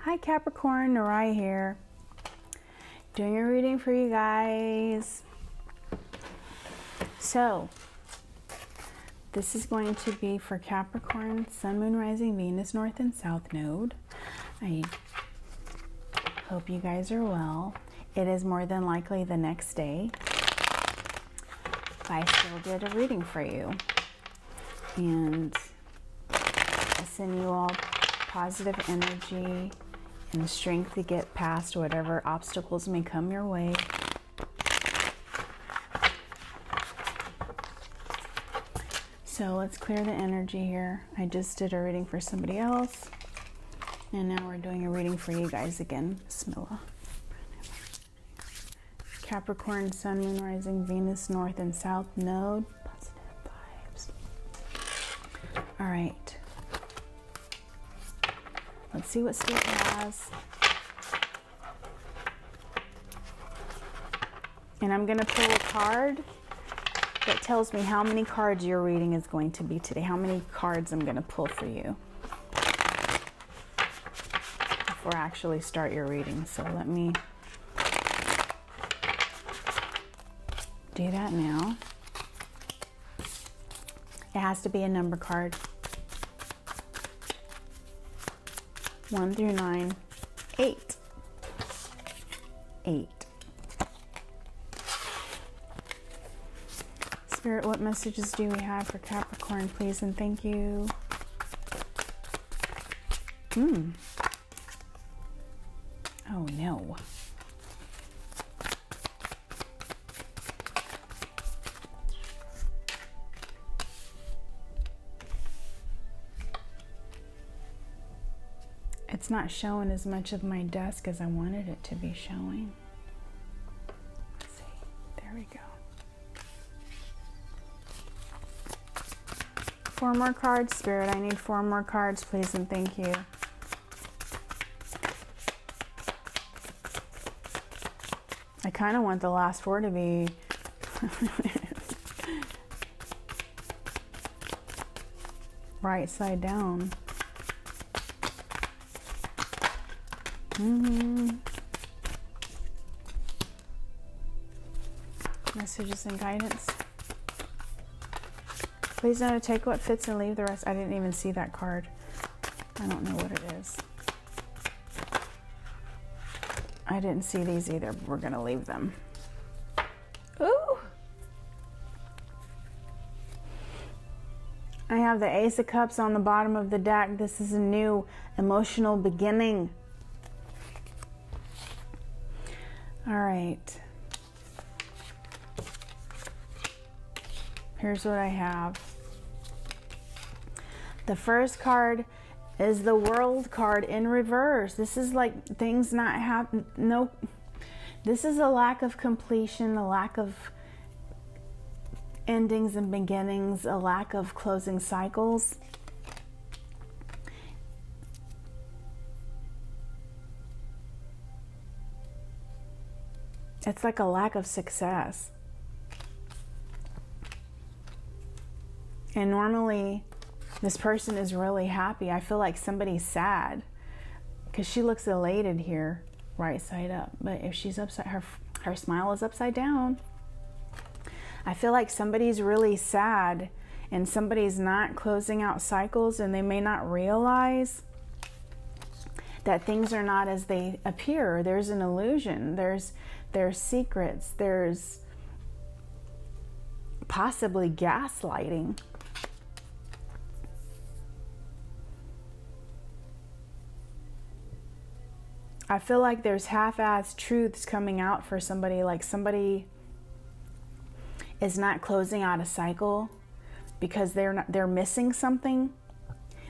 Hi Capricorn, Narai here. Doing a reading for you guys. So, this is going to be for Capricorn, Sun, Moon, Rising, Venus, North and South Node. I hope you guys are well. It is more than likely the next day. I still did a reading for you. And I send you all positive energy and strength to get past whatever obstacles may come your way. So let's clear the energy here. I just did a reading for somebody else, and now we're doing a reading for you guys again. Bismillah. Capricorn, Sun, Moon, Rising, Venus, North and South Node. Positive vibes. All right. Let's see what Spirit has. And I'm going to pull a card that tells me how many cards your reading is going to be today. How many cards I'm going to pull for you before I actually start your reading. So let me do that now. It has to be a number card. 1 through 9. 8. 8. Spirit, what messages do we have for Capricorn, please and thank you? Oh no. It's not showing as much of my desk as I wanted it to be showing. Let's see. There we go. 4 more cards, Spirit. I need 4 more cards, please and thank you. I kind of want the last 4 to be right side down. Messages and guidance. Please know to take what fits and leave the rest. I didn't even see that card. I don't know what it is. I didn't see these either, but we're going to leave them. Ooh! I have the Ace of Cups on the bottom of the deck. This is a new emotional beginning. All right. Here's what I have. The first card is the World card in reverse. This is like things not happen. No, this is a lack of completion, a lack of endings and beginnings, a lack of closing cycles. It's like a lack of success. And normally this person is really happy. I feel like somebody's sad because she looks elated here, right side up. But if she's upside, her smile is upside down. I feel like somebody's really sad and somebody's not closing out cycles, and they may not realize that things are not as they appear. There's an illusion. There's secrets. There's possibly gaslighting. I feel like there's half-assed truths coming out for somebody, like somebody is not closing out a cycle because they're missing something.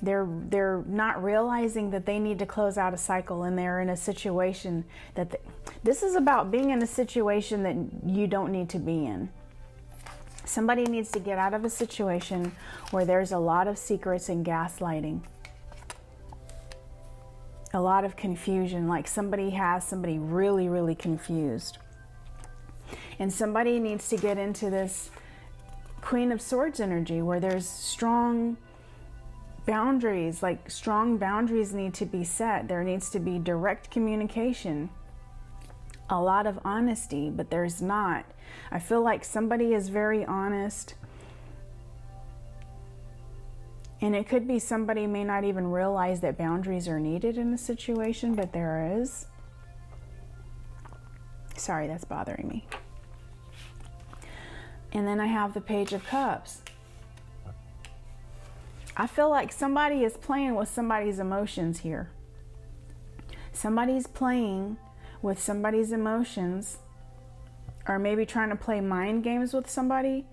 They're not realizing that they need to close out a cycle, and they're in a situation that this is about being in a situation that you don't need to be in. Somebody needs to get out of a situation where there's a lot of secrets and gaslighting. A lot of confusion, like somebody has somebody really, really confused. And somebody needs to get into this Queen of Swords energy where there's strong boundaries, like strong boundaries need to be set. There needs to be direct communication, a lot of honesty, but there's not. I feel like somebody is very honest, and it could be somebody may not even realize that boundaries are needed in a situation, but there is. Sorry, that's bothering me. And then I have the Page of Cups. I feel like somebody is playing with somebody's emotions here. Somebody's playing with somebody's emotions, or maybe trying to play mind games with somebody,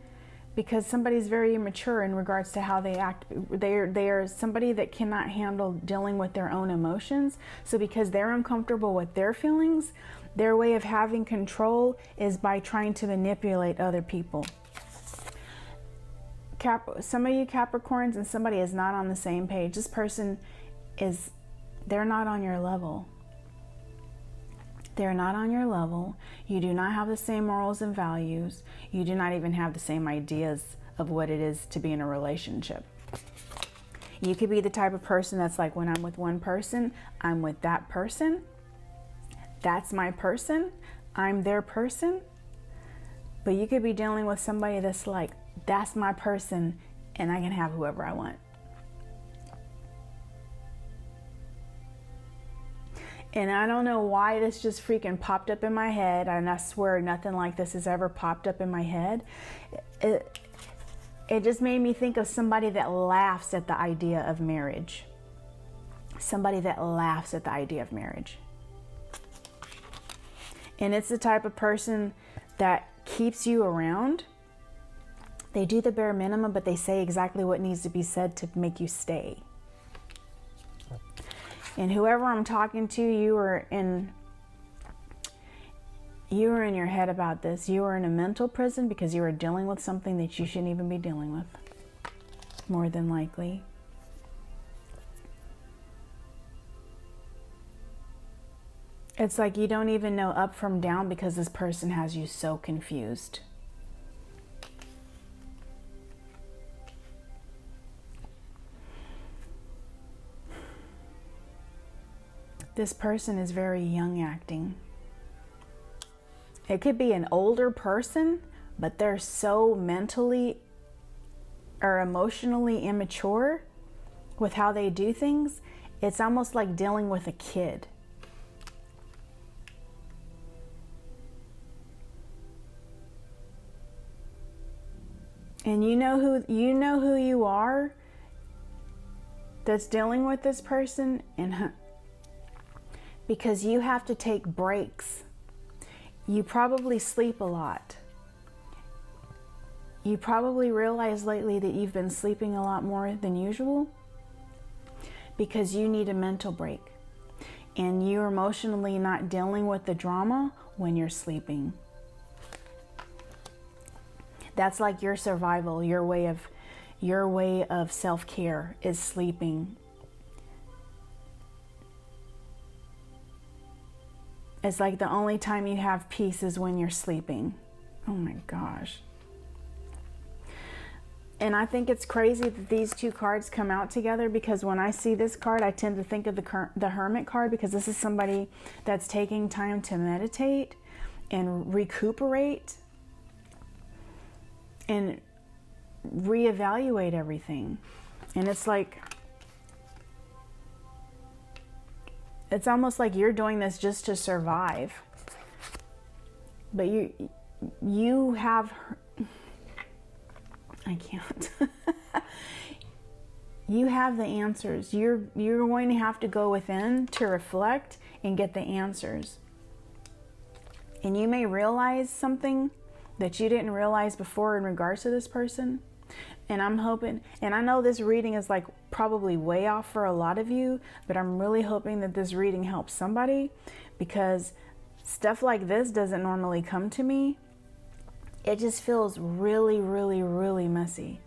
because somebody's very immature in regards to how they act. They are somebody that cannot handle dealing with their own emotions. So because they're uncomfortable with their feelings, their way of having control is by trying to manipulate other people. Some of you Capricorns and somebody is not on the same page. This person they're not on your level. They're not on your level. You do not have the same morals and values. You do not even have the same ideas of what it is to be in a relationship. You could be the type of person that's like, when I'm with one person, I'm with that person. That's my person. I'm their person. But you could be dealing with somebody that's like, that's my person and I can have whoever I want. And I don't know why this just freaking popped up in my head. And I swear nothing like this has ever popped up in my head. It just made me think of somebody that laughs at the idea of marriage. Somebody that laughs at the idea of marriage. And it's the type of person that keeps you around. They do the bare minimum, but they say exactly what needs to be said to make you stay. And whoever I'm talking to, you are in your head about this. You are in a mental prison because you are dealing with something that you shouldn't even be dealing with. More than likely. It's like you don't even know up from down because this person has you so confused. This person is very young acting. It could be an older person, but they're so mentally or emotionally immature with how they do things. It's almost like dealing with a kid. And you know who you are that's dealing with this person, and because you have to take breaks. You probably sleep a lot. You probably realize lately that you've been sleeping a lot more than usual because you need a mental break. And you're emotionally not dealing with the drama when you're sleeping. That's like your survival, your way of self-care is sleeping. It's like the only time you have peace is when you're sleeping. Oh my gosh. And I think it's crazy that these two cards come out together, because when I see this card, I tend to think of the Hermit card, because this is somebody that's taking time to meditate and recuperate and reevaluate everything. And it's like, it's almost like you're doing this just to survive. But you have, I can't. You have the answers. You're going to have to go within to reflect and get the answers. And you may realize something that you didn't realize before in regards to this person. And I'm hoping, and I know this reading is like probably way off for a lot of you, but I'm really hoping that this reading helps somebody, because stuff like this doesn't normally come to me. It just feels really, really, really messy.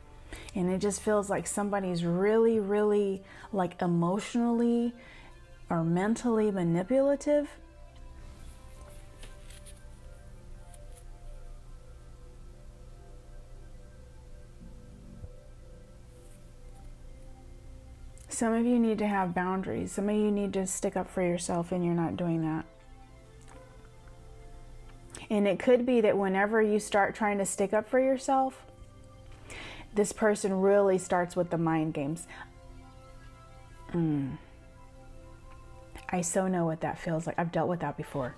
And it just feels like somebody's really, really like emotionally or mentally manipulative. Some of you need to have boundaries. Some of you need to stick up for yourself, and you're not doing that. And it could be that whenever you start trying to stick up for yourself, this person really starts with the mind games. I so know what that feels like. I've dealt with that before.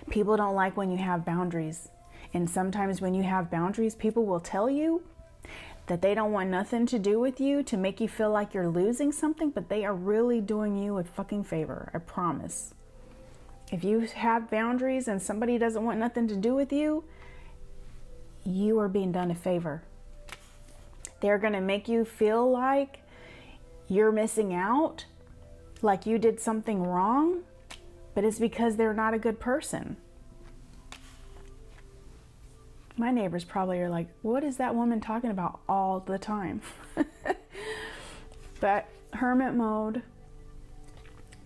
People don't like when you have boundaries. And sometimes when you have boundaries, people will tell you that they don't want nothing to do with you to make you feel like you're losing something, but they are really doing you a fucking favor. I promise. If you have boundaries and somebody doesn't want nothing to do with you, you are being done a favor. They're going to make you feel like you're missing out, like you did something wrong, but it's because they're not a good person. My neighbors probably are like, what is that woman talking about all the time? But Hermit Mode,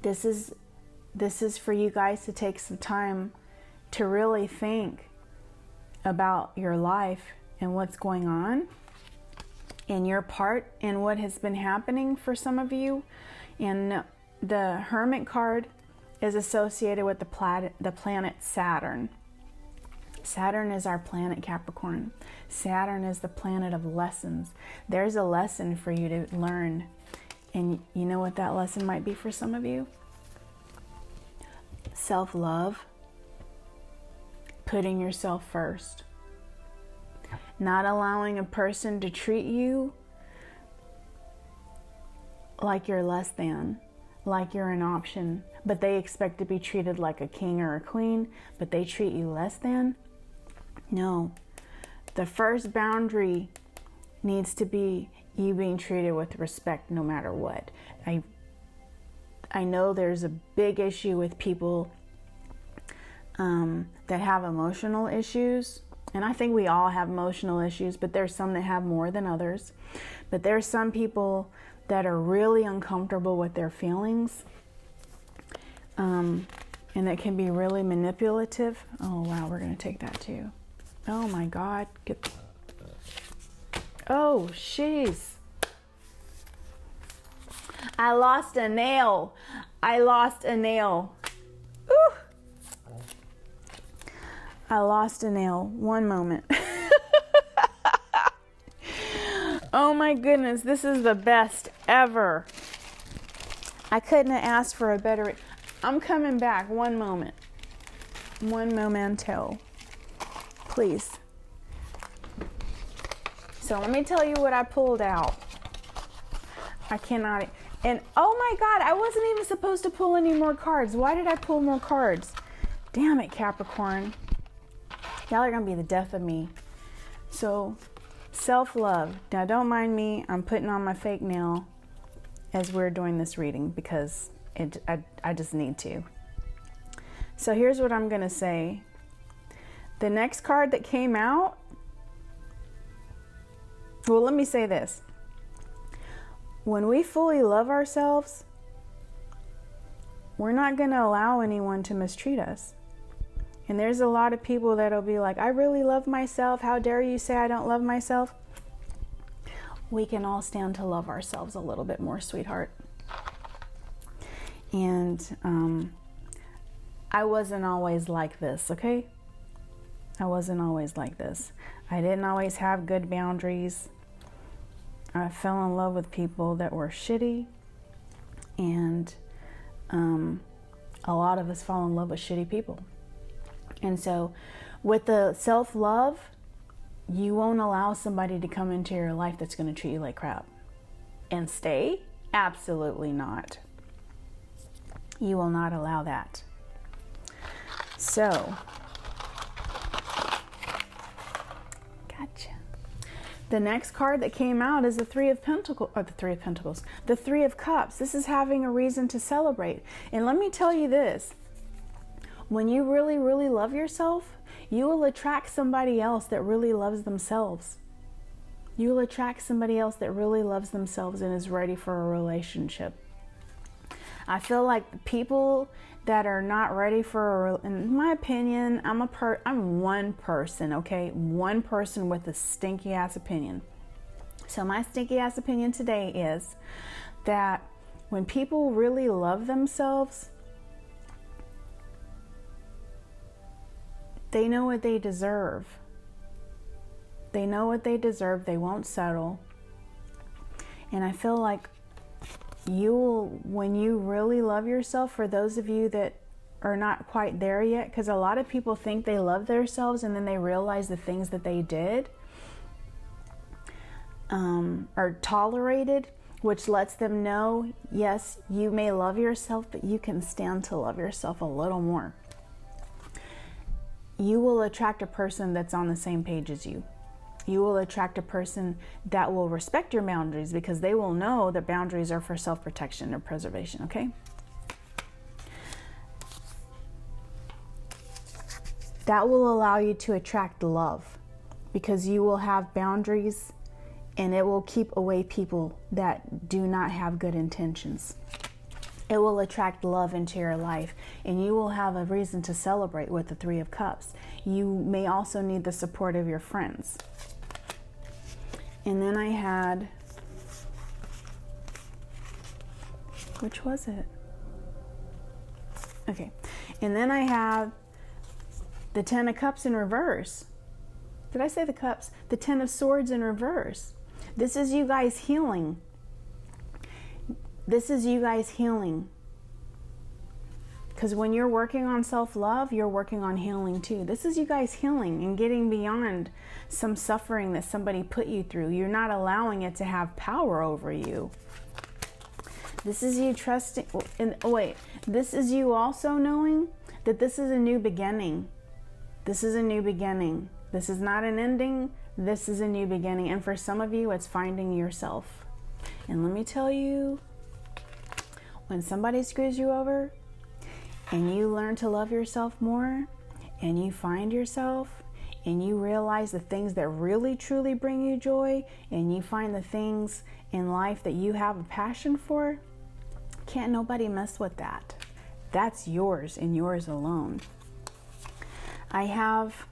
this is for you guys to take some time to really think about your life and what's going on and your part in what has been happening for some of you. And the Hermit card is associated with the planet Saturn. Saturn is our planet, Capricorn. Saturn is the planet of lessons. There's a lesson for you to learn. And you know what that lesson might be for some of you? Self-love. Putting yourself first. Not allowing a person to treat you like you're less than, like you're an option, but they expect to be treated like a king or a queen, but they treat you less than. No, the first boundary needs to be you being treated with respect no matter what. I know there's a big issue with people that have emotional issues, and I think we all have emotional issues, but there's some that have more than others. But there's some people that are really uncomfortable with their feelings, and that can be really manipulative. Oh wow, we're gonna take that too. Oh my God. Oh, jeez. I lost a nail. I lost a nail. Ooh. I lost a nail. One moment. Oh my goodness. This is the best ever. I couldn't have asked for a better... I'm coming back. One moment. One momento. Please. So let me tell you what I pulled out. I cannot... And oh my God, I wasn't even supposed to pull any more cards. Why did I pull more cards? Damn it, Capricorn. Y'all are going to be the death of me. So, self-love. Now, don't mind me. I'm putting on my fake nail as we're doing this reading because I just need to. So, here's what I'm going to say. The next card that came out... Well, let me say this. When we fully love ourselves, we're not going to allow anyone to mistreat us. And there's a lot of people that'll be like, I really love myself. How dare you say I don't love myself? We can all stand to love ourselves a little bit more, sweetheart. And I wasn't always like this, okay? I wasn't always like this. I didn't always have good boundaries. I fell in love with people that were shitty, and a lot of us fall in love with shitty people. And so with the self-love, you won't allow somebody to come into your life that's going to treat you like crap and stay. Absolutely not. You will not allow that. So, gotcha. The next card that came out is the Three of Pentacles, or the Three of Pentacles, the Three of Cups. This is having a reason to celebrate. And let me tell you this, when you really, really love yourself, you will attract somebody else that really loves themselves. You will attract somebody else that really loves themselves and is ready for a relationship. I feel like people that are not ready for in my opinion, I'm one person, okay? One person with a stinky ass opinion. So my stinky ass opinion today is that when people really love themselves, they know what they deserve. They know what they deserve. They won't settle. And I feel like when you really love yourself, for those of you that are not quite there yet, because a lot of people think they love themselves and then they realize the things that they did or tolerated, which lets them know, yes, you may love yourself, but you can stand to love yourself a little more. You will attract a person that's on the same page as you. You will attract a person that will respect your boundaries, because they will know that boundaries are for self-protection or preservation, okay? That will allow you to attract love, because you will have boundaries, and it will keep away people that do not have good intentions. It will attract love into your life, and you will have a reason to celebrate with the Three of Cups. You may also need the support of your friends. And then I had, which was it? Okay. And then I have the Ten of Cups in reverse. Did I say the cups? The Ten of Swords in reverse. This is you guys healing. This is you guys healing. Because when you're working on self-love, you're working on healing too. This is you guys healing and getting beyond some suffering that somebody put you through. You're not allowing it to have power over you. This is you trusting, and wait, this is you also knowing that this is a new beginning. This is a new beginning. This is not an ending. This is a new beginning. And for some of you, it's finding yourself. And let me tell you, when somebody screws you over and you learn to love yourself more, and you find yourself, and you realize the things that really truly bring you joy, and you find the things in life that you have a passion for, can't nobody mess with that. That's yours and yours alone. I have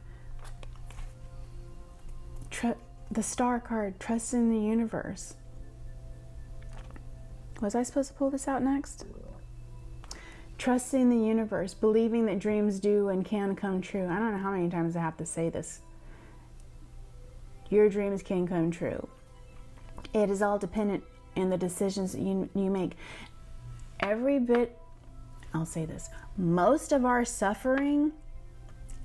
the Star card, trust in the universe. Was I supposed to pull this out next? Trusting the universe, believing that dreams do and can come true. I don't know how many times I have to say this. Your dreams can come true. It is all dependent in the decisions that you make. Every bit, I'll say this, most of our suffering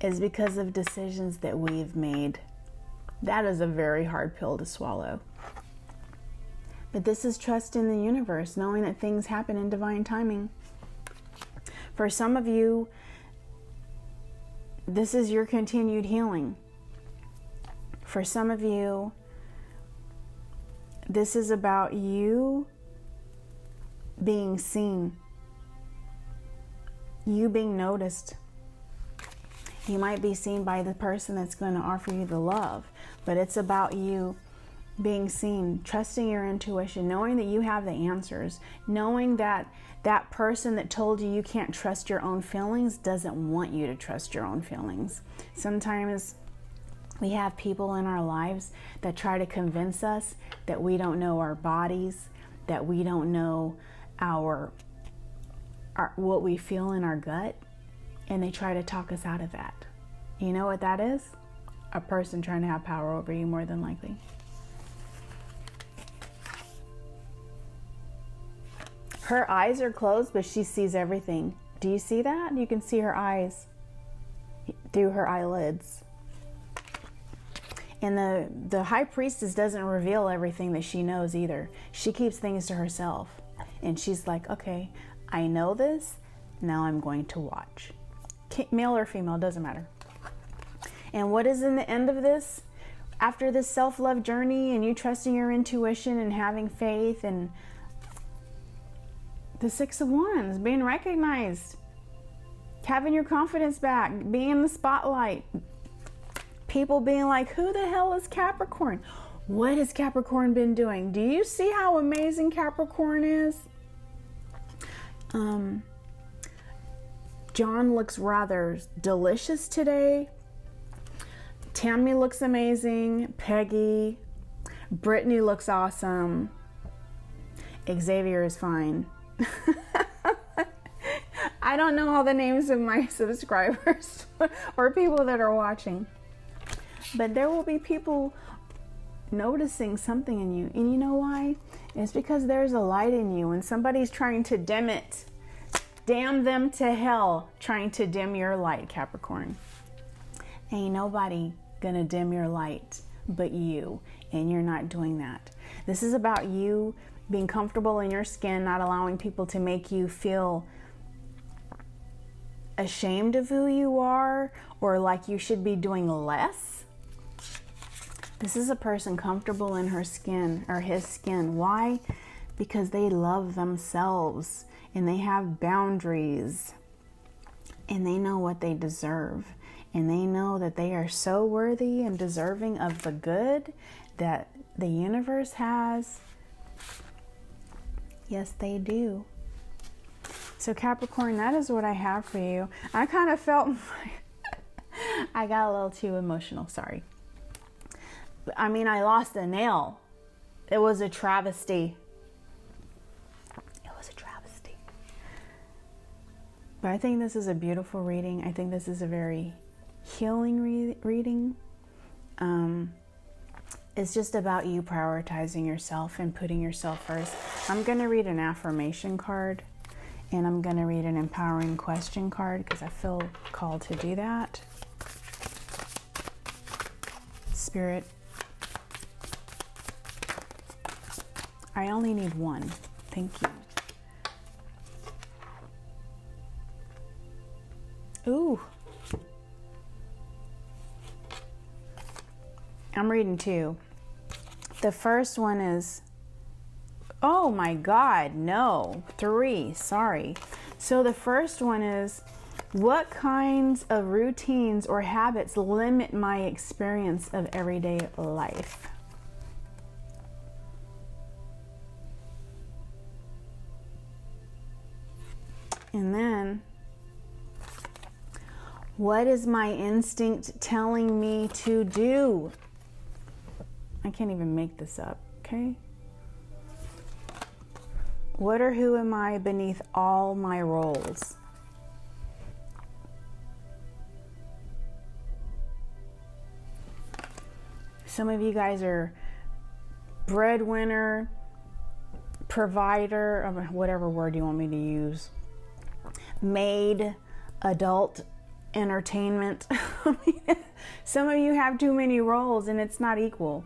is because of decisions that we've made. That is a very hard pill to swallow. But this is trust in the universe, knowing that things happen in divine timing. For some of you, this is your continued healing. For some of you, this is about you being seen, you being noticed. You might be seen by the person that's going to offer you the love, but it's about you being seen, trusting your intuition, knowing that you have the answers, knowing that that person that told you you can't trust your own feelings doesn't want you to trust your own feelings. Sometimes we have people in our lives that try to convince us that we don't know our bodies, that we don't know our what we feel in our gut, and they try to talk us out of that. You know what that is? A person trying to have power over you, more than likely. Her eyes are closed, but she sees everything. Do you see that? You can see her eyes through her eyelids. And the High Priestess doesn't reveal everything that she knows either. She keeps things to herself. And she's like, okay, I know this, now I'm going to watch. Male or female, doesn't matter. And what is in the end of this? After this self-love journey and you trusting your intuition and having faith, and the Six of Wands, being recognized, having your confidence back, being in the spotlight, people being like, who the hell is Capricorn? What has Capricorn been doing? Do you see how amazing Capricorn is? John looks rather delicious today. Tammy looks amazing. Peggy. Brittany looks awesome. Xavier is fine. I don't know all the names of my subscribers or people that are watching, but there will be people noticing something in you. And you know why? It's because there's a light in you and somebody's trying to dim it. Damn them to hell trying to dim your light, Capricorn. Ain't nobody gonna dim your light but you, and you're not doing that. This is about you being comfortable in your skin, not allowing people to make you feel ashamed of who you are or like you should be doing less. This is a person comfortable in her skin or his skin. Why? Because they love themselves and they have boundaries and they know what they deserve and they know that they are so worthy and deserving of the good that the universe has. Yes, they do. So Capricorn, that is what I have for you. I kind of felt, I got a little too emotional, sorry. I mean, I lost a nail. It was a travesty. It was a travesty. But I think this is a beautiful reading. I think this is a very healing reading. It's just about you prioritizing yourself and putting yourself first. I'm going to read an affirmation card. And I'm going to read an empowering question card because I feel called to do that. Spirit, I only need one. Thank you. Ooh. I'm reading two. The first one is, oh my God, no, three, sorry. So the first one is, what kinds of routines or habits limit my experience of everyday life? And then, what is my instinct telling me to do? I can't even make this up, okay? What or who am I beneath all my roles? Some of you guys are breadwinner, provider, or whatever word you want me to use, maid, adult, entertainment. Some of you have too many roles and it's not equal.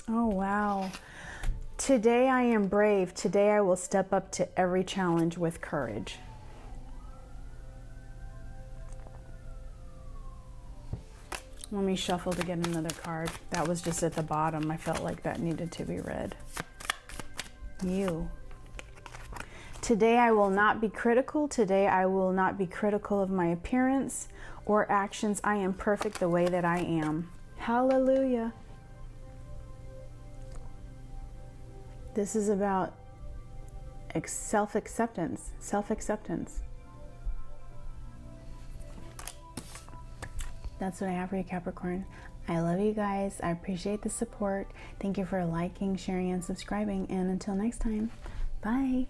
Oh, wow. Today I am brave. Today I will step up to every challenge with courage. Let me shuffle to get another card. That was just at the bottom. I felt like that needed to be read. You. Today I will not be critical. Today I will not be critical of my appearance or actions. I am perfect the way that I am. Hallelujah. This is about self-acceptance. Self-acceptance. That's what I have for you, Capricorn. I love you guys. I appreciate the support. Thank you for liking, sharing, and subscribing. And until next time, bye.